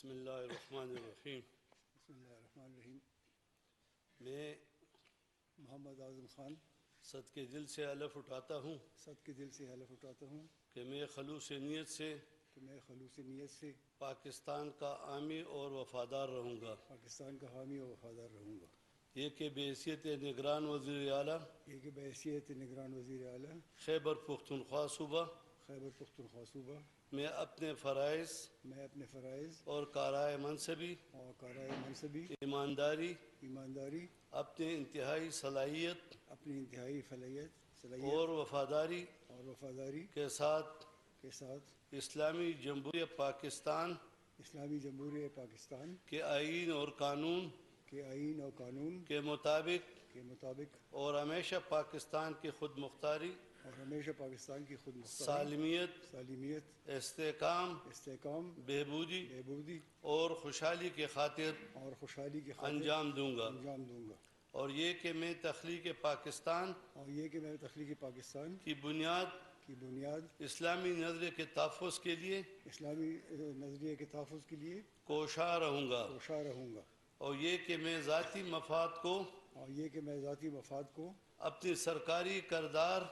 بسم اللہ الرحمن الرحیم۔ بسم اللہ الرحمن الرحیم۔ میں محمد اعظم خان صدقے دل سے حلف اٹھاتا ہوں صدقے دل سے حلف اٹھاتا ہوں کہ میں خلوص نیت سے کہ میں خلوص نیت سے پاکستان کا حامی اور وفادار رہوں گا، پاکستان کا حامی و وفادار رہوں گا، یہ کہ بحیثیت نگران وزیر اعلیٰ یہ کہ بحیثیت نگران وزیر اعلیٰ خیبر پختونخوا صوبہ خیبر پختونخوا صوبہ میں اپنے فرائض میں اپنے فرائض اور کارۂ منصبی اور کارۂ منصبی ایمانداری اپنی انتہائی صلاحیت انتہائی صلاحیت اور وفاداری کے ساتھ اسلامی جمہوریہ پاکستان اسلامی جمہوریہ پاکستان کے آئین اور قانون کے مطابق اور ہمیشہ پاکستان کی خود مختاری، اور ہمیشہ پاکستان کی خود مختاری، سالمیت، استحکام، بہبودی اور خوشحالی کی خاطر انجام دوں گا، اور یہ کہ میں تخلیق پاکستان کی بنیاد اسلامی نظریے کے تحفظ کے لیے کوشاں رہوں گا، اور یہ کہ میں ذاتی مفاد کو اپنی سرکاری کردار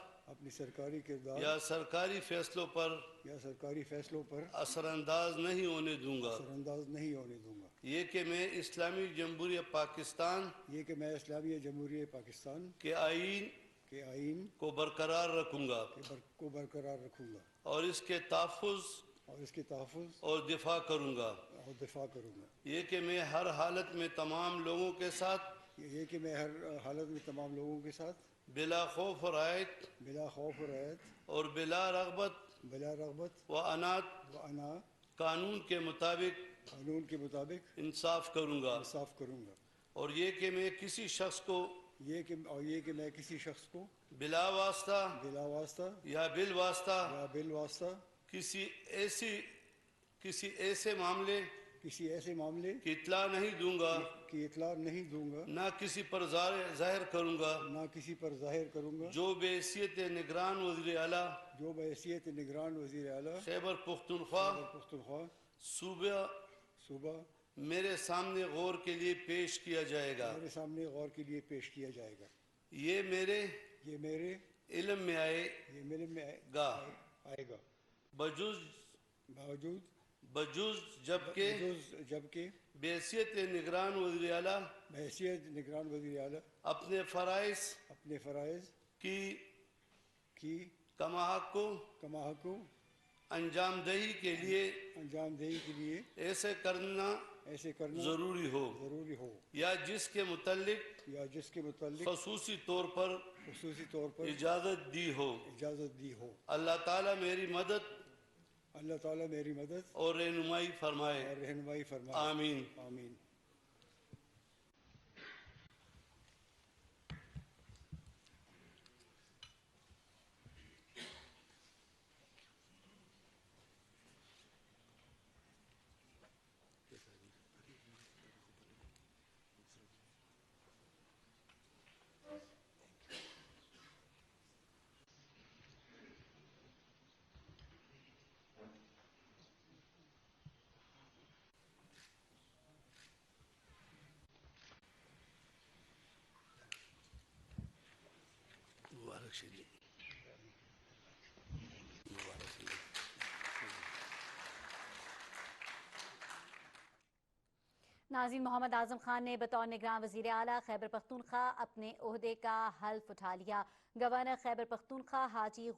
یا سرکاری فیصلوں پر اثر انداز نہیں ہونے دوں گا، یہ کہ میں اسلامی جمہوریہ پاکستان کے آئین کو برقرار رکھوں گا اور اس کے تحفظ اور دفاع کروں گا، یہ کہ میں ہر حالت میں تمام لوگوں کے ساتھ بلا خوف و رعایت اور بلا رغبت و عنات قانون کے مطابق انصاف کروں گا، اور یہ کہ میں کسی شخص کو بلا واسطہ یا بالواسطہ کسی ایسے معاملے کی اطلاع نہیں دوں گا، نہ کسی پر ظاہر کروں گا، جو بحیثیت نگران وزیر اعلیٰ خیبر پختونخوا صوبہ میرے سامنے غور کے لیے پیش کیا جائے گا، یہ میرے علم میں آئے گا، بجز جبکہ بحیثیت نگران وزیر اعلیٰ اپنے فرائض کی کماحق انجام دہی کے لیے ایسے کرنا ضروری ہو یا جس کے متعلق خصوصی طور پر اجازت دی ہو۔ اللہ تعالیٰ میری مدد اور رہنمائی فرمائے، آمین۔ مبارک شریف ناظرین، محمد اعظم خان نے بطور نگراں وزیر اعلیٰ خیبر پختونخوا اپنے عہدے کا حلف اٹھا لیا۔ گورنر خیبر پختونخوا حاجی